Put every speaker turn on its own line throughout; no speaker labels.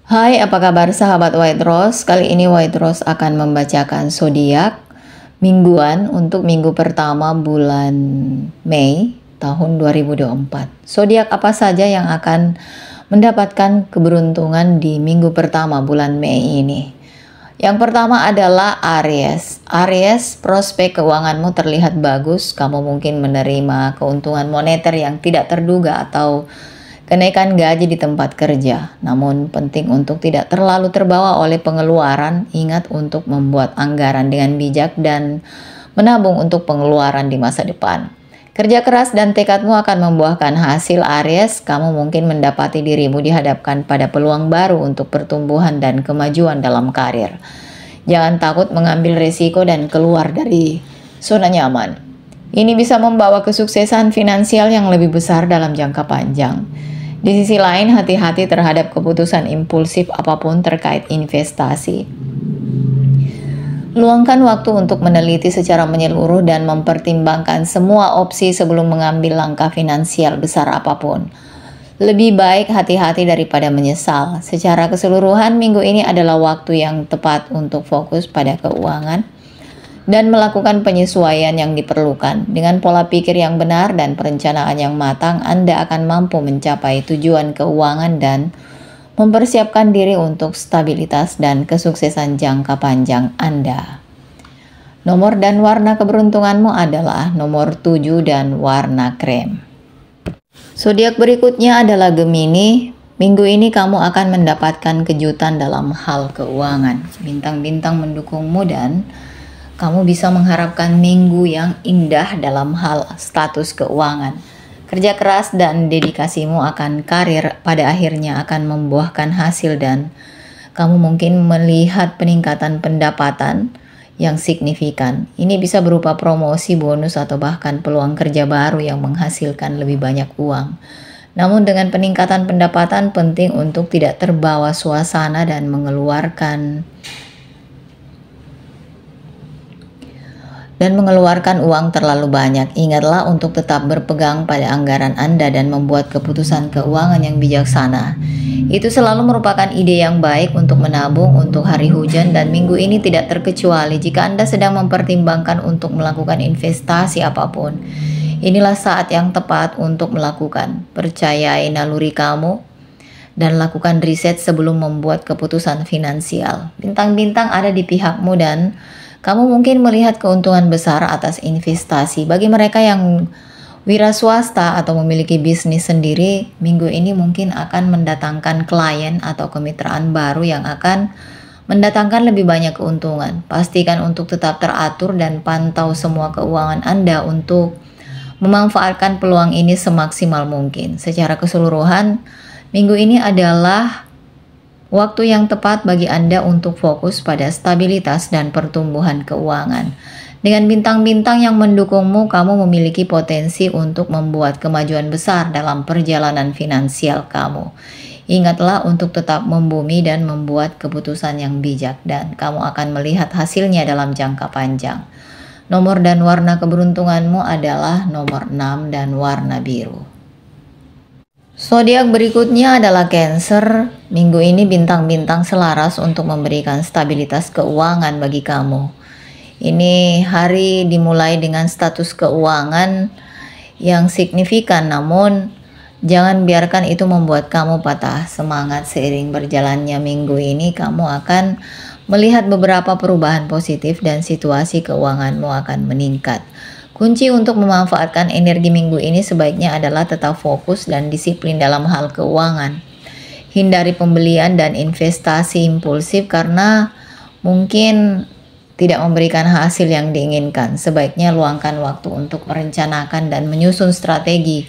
Hai, apa kabar sahabat White Rose? Kali ini White Rose akan membacakan zodiak mingguan untuk minggu pertama bulan Mei tahun 2024. Zodiak apa saja yang akan mendapatkan keberuntungan di minggu pertama bulan Mei ini? Yang pertama adalah Aries. Aries, prospek keuanganmu terlihat bagus. Kamu mungkin menerima keuntungan moneter yang tidak terduga atau kenaikan gaji di tempat kerja. Namun penting untuk tidak terlalu terbawa oleh pengeluaran. Ingat untuk membuat anggaran dengan bijak dan menabung untuk pengeluaran di masa depan. Kerja keras dan tekadmu akan membuahkan hasil. Aries, kamu mungkin mendapati dirimu dihadapkan pada peluang baru untuk pertumbuhan dan kemajuan dalam karir. Jangan takut mengambil risiko dan keluar dari zona nyaman. Ini bisa membawa kesuksesan finansial yang lebih besar dalam jangka panjang. Di sisi lain, hati-hati terhadap keputusan impulsif apapun terkait investasi. Luangkan waktu untuk meneliti secara menyeluruh dan mempertimbangkan semua opsi sebelum mengambil langkah finansial besar apapun. Lebih baik hati-hati daripada menyesal. Secara keseluruhan, minggu ini adalah waktu yang tepat untuk fokus pada keuangan dan melakukan penyesuaian yang diperlukan. Dengan pola pikir yang benar dan perencanaan yang matang, Anda akan mampu mencapai tujuan keuangan dan mempersiapkan diri untuk stabilitas dan kesuksesan jangka panjang Anda. Nomor dan warna keberuntunganmu adalah nomor 7 dan warna krem. Zodiak berikutnya adalah Gemini. Minggu ini kamu akan mendapatkan kejutan dalam hal keuangan. Bintang-bintang mendukungmu dan kamu bisa mengharapkan minggu yang indah dalam hal status keuangan. Kerja keras dan dedikasimu akan karir pada akhirnya akan membuahkan hasil dan kamu mungkin melihat peningkatan pendapatan yang signifikan. Ini bisa berupa promosi, bonus, atau bahkan peluang kerja baru yang menghasilkan lebih banyak uang. Namun dengan peningkatan pendapatan penting untuk tidak terbawa suasana dan mengeluarkan uang terlalu banyak. Ingatlah untuk tetap berpegang pada anggaran Anda dan membuat keputusan keuangan yang bijaksana. Itu selalu merupakan ide yang baik untuk menabung untuk hari hujan dan minggu ini tidak terkecuali jika Anda sedang mempertimbangkan untuk melakukan investasi apapun. Inilah saat yang tepat untuk melakukan. Percayai naluri kamu dan lakukan riset sebelum membuat keputusan finansial. Bintang-bintang ada di pihakmu dan kamu mungkin melihat keuntungan besar atas investasi. Bagi mereka yang wira swasta atau memiliki bisnis sendiri, minggu ini mungkin akan mendatangkan klien atau kemitraan baru yang akan mendatangkan lebih banyak keuntungan. Pastikan untuk tetap teratur dan pantau semua keuangan Anda untuk memanfaatkan peluang ini semaksimal mungkin. Secara keseluruhan, minggu ini adalah waktu yang tepat bagi Anda untuk fokus pada stabilitas dan pertumbuhan keuangan. Dengan bintang-bintang yang mendukungmu, kamu memiliki potensi untuk membuat kemajuan besar dalam perjalanan finansial kamu. Ingatlah untuk tetap membumi dan membuat keputusan yang bijak dan kamu akan melihat hasilnya dalam jangka panjang. Nomor dan warna keberuntunganmu adalah nomor 6 dan warna biru. Zodiak berikutnya adalah Cancer. Minggu ini bintang-bintang selaras untuk memberikan stabilitas keuangan bagi kamu. Ini hari dimulai dengan status keuangan yang signifikan, namun jangan biarkan itu membuat kamu patah semangat. Seiring berjalannya minggu ini, kamu akan melihat beberapa perubahan positif dan situasi keuanganmu akan meningkat. Kunci untuk memanfaatkan energi minggu ini sebaiknya adalah tetap fokus dan disiplin dalam hal keuangan. Hindari pembelian dan investasi impulsif karena mungkin tidak memberikan hasil yang diinginkan. Sebaiknya luangkan waktu untuk merencanakan dan menyusun strategi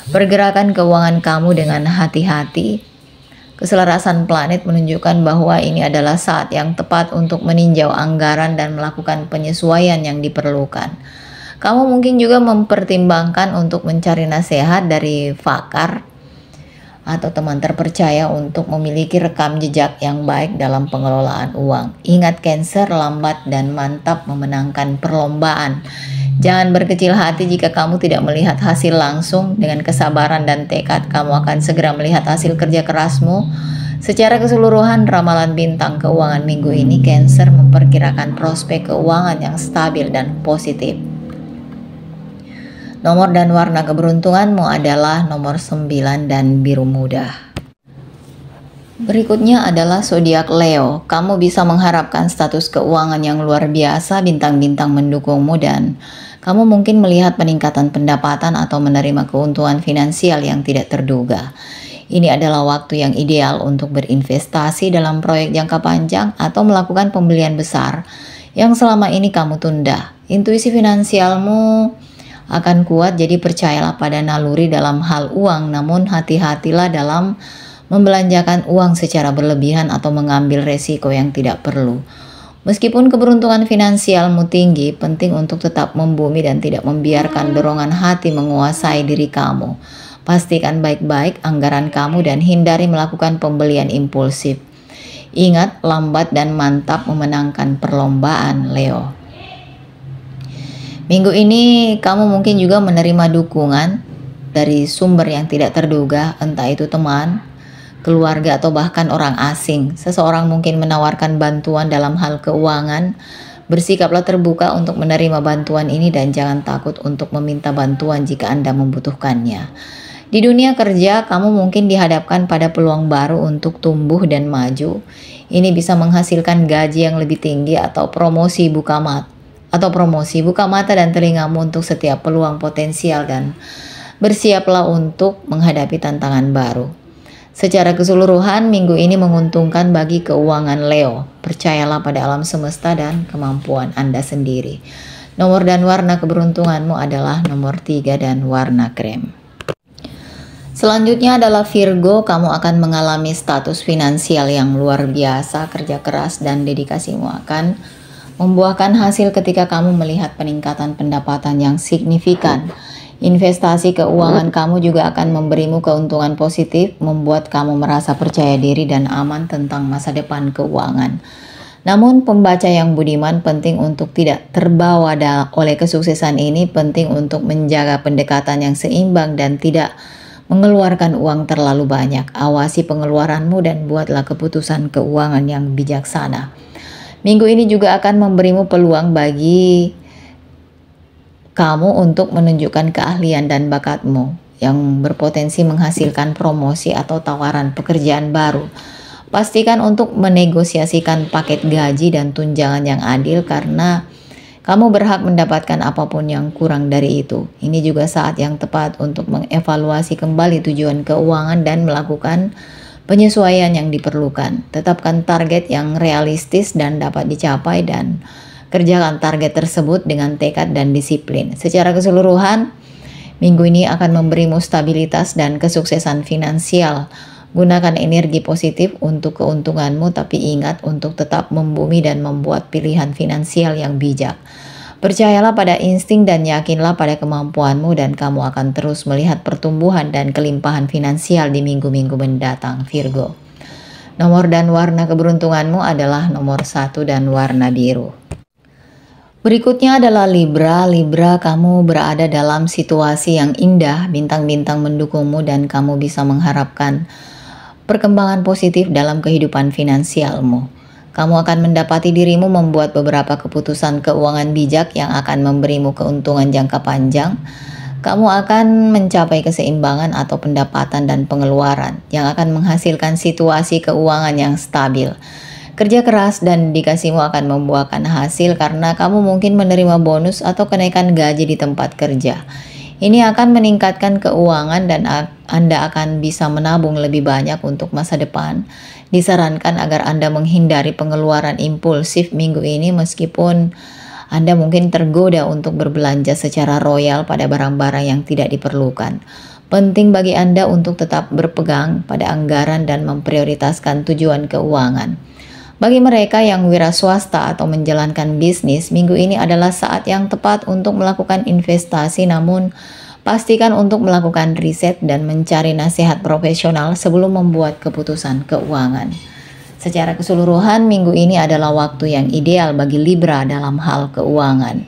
pergerakan keuangan kamu dengan hati-hati. Keselarasan planet menunjukkan bahwa ini adalah saat yang tepat untuk meninjau anggaran dan melakukan penyesuaian yang diperlukan. Kamu mungkin juga mempertimbangkan untuk mencari nasihat dari pakar atau teman terpercaya untuk memiliki rekam jejak yang baik dalam pengelolaan uang. Ingat Cancer, lambat dan mantap memenangkan perlombaan. Jangan berkecil hati jika kamu tidak melihat hasil langsung. Dengan kesabaran dan tekad, kamu akan segera melihat hasil kerja kerasmu Secara keseluruhan, ramalan bintang keuangan minggu ini Cancer memperkirakan prospek keuangan yang stabil dan positif. Nomor dan warna keberuntunganmu adalah nomor 9 dan biru muda. Berikutnya adalah zodiak Leo. Kamu bisa mengharapkan status keuangan yang luar biasa, bintang-bintang mendukungmu dan kamu mungkin melihat peningkatan pendapatan atau menerima keuntungan finansial yang tidak terduga. Ini adalah waktu yang ideal untuk berinvestasi dalam proyek jangka panjang atau melakukan pembelian besar yang selama ini kamu tunda. Intuisi finansialmu akan kuat, jadi percayalah pada naluri dalam hal uang, namun hati-hatilah dalam membelanjakan uang secara berlebihan atau mengambil resiko yang tidak perlu. Meskipun keberuntungan finansialmu tinggi, penting untuk tetap membumi dan tidak membiarkan dorongan hati menguasai diri kamu. Pastikan baik-baik anggaran kamu dan hindari melakukan pembelian impulsif. Ingat, lambat dan mantap memenangkan perlombaan, Leo. Minggu ini kamu mungkin juga menerima dukungan dari sumber yang tidak terduga, entah itu teman, keluarga, atau bahkan orang asing. Seseorang mungkin menawarkan bantuan dalam hal keuangan. Bersikaplah terbuka untuk menerima bantuan ini dan jangan takut untuk meminta bantuan jika Anda membutuhkannya. Di dunia kerja, kamu mungkin dihadapkan pada peluang baru untuk tumbuh dan maju. Ini bisa menghasilkan gaji yang lebih tinggi atau promosi buka mata dan telingamu untuk setiap peluang potensial dan bersiaplah untuk menghadapi tantangan baru. Secara keseluruhan, minggu ini menguntungkan bagi keuangan Leo. Percayalah pada alam semesta dan kemampuan Anda sendiri. Nomor dan warna keberuntunganmu adalah nomor 3 dan warna krem. Selanjutnya adalah Virgo. Kamu akan mengalami status finansial yang luar biasa. Kerja keras dan dedikasimu akan membuahkan hasil ketika kamu melihat peningkatan pendapatan yang signifikan. Investasi keuangan kamu juga akan memberimu keuntungan positif, membuat kamu merasa percaya diri dan aman tentang masa depan keuangan. Namun pembaca yang budiman penting untuk tidak terbawa oleh kesuksesan ini, penting untuk menjaga pendekatan yang seimbang dan tidak mengeluarkan uang terlalu banyak. Awasi pengeluaranmu dan buatlah keputusan keuangan yang bijaksana. Minggu ini juga akan memberimu peluang bagi kamu untuk menunjukkan keahlian dan bakatmu yang berpotensi menghasilkan promosi atau tawaran pekerjaan baru. Pastikan untuk menegosiasikan paket gaji dan tunjangan yang adil karena kamu berhak mendapatkan apapun yang kurang dari itu. Ini juga saat yang tepat untuk mengevaluasi kembali tujuan keuangan dan melakukan penyesuaian yang diperlukan. Tetapkan target yang realistis dan dapat dicapai dan kerjakan target tersebut dengan tekad dan disiplin. Secara keseluruhan, minggu ini akan memberimu stabilitas dan kesuksesan finansial. Gunakan energi positif untuk keuntunganmu, tapi ingat untuk tetap membumi dan membuat pilihan finansial yang bijak. Percayalah pada insting dan yakinlah pada kemampuanmu dan kamu akan terus melihat pertumbuhan dan kelimpahan finansial di minggu-minggu mendatang, Virgo. Nomor dan warna keberuntunganmu adalah nomor 1 dan warna biru. Berikutnya adalah Libra. Libra, kamu berada dalam situasi yang indah, bintang-bintang mendukungmu dan kamu bisa mengharapkan perkembangan positif dalam kehidupan finansialmu. Kamu akan mendapati dirimu membuat beberapa keputusan keuangan bijak yang akan memberimu keuntungan jangka panjang. Kamu akan mencapai keseimbangan atau pendapatan dan pengeluaran yang akan menghasilkan situasi keuangan yang stabil. Kerja keras dan dedikasimu akan membuahkan hasil karena kamu mungkin menerima bonus atau kenaikan gaji di tempat kerja. Ini akan meningkatkan keuangan dan Anda akan bisa menabung lebih banyak untuk masa depan. Disarankan agar Anda menghindari pengeluaran impulsif minggu ini meskipun Anda mungkin tergoda untuk berbelanja secara royal pada barang-barang yang tidak diperlukan. Penting bagi Anda untuk tetap berpegang pada anggaran dan memprioritaskan tujuan keuangan. Bagi mereka yang wira swasta atau menjalankan bisnis, minggu ini adalah saat yang tepat untuk melakukan investasi, namun pastikan untuk melakukan riset dan mencari nasihat profesional sebelum membuat keputusan keuangan. Secara keseluruhan, minggu ini adalah waktu yang ideal bagi Libra dalam hal keuangan.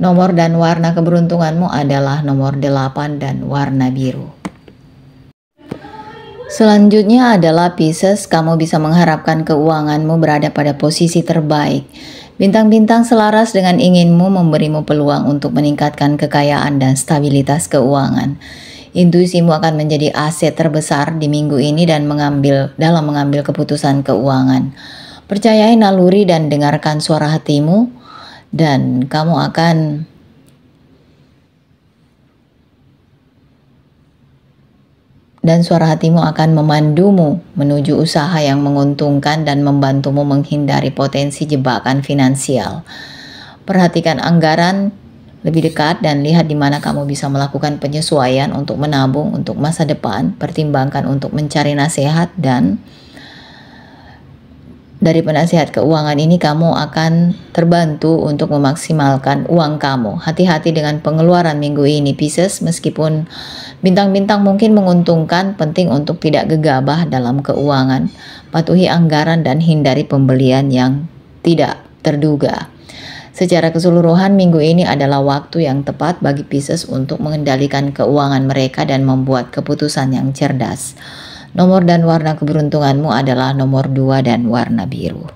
Nomor dan warna keberuntunganmu adalah nomor 8 dan warna biru. Selanjutnya adalah Pisces, kamu bisa mengharapkan keuanganmu berada pada posisi terbaik. Bintang-bintang selaras dengan inginmu memberimu peluang untuk meningkatkan kekayaan dan stabilitas keuangan. Intuisimu akan menjadi aset terbesar di minggu ini dan dalam mengambil keputusan keuangan. Percayai naluri dan dengarkan suara hatimu, dan suara hatimu akan memandumu menuju usaha yang menguntungkan dan membantumu menghindari potensi jebakan finansial. Perhatikan anggaran lebih dekat dan lihat di mana kamu bisa melakukan penyesuaian untuk menabung untuk masa depan. Pertimbangkan untuk mencari nasihat, dan dari penasihat keuangan ini kamu akan terbantu untuk memaksimalkan uang kamu. Hati-hati dengan pengeluaran minggu ini Pisces, meskipun bintang-bintang mungkin menguntungkan, penting untuk tidak gegabah dalam keuangan. Patuhi anggaran dan hindari pembelian yang tidak terduga. Secara keseluruhan minggu ini adalah waktu yang tepat bagi Pisces untuk mengendalikan keuangan mereka dan membuat keputusan yang cerdas. Nomor dan warna keberuntunganmu adalah nomor 2 dan warna biru.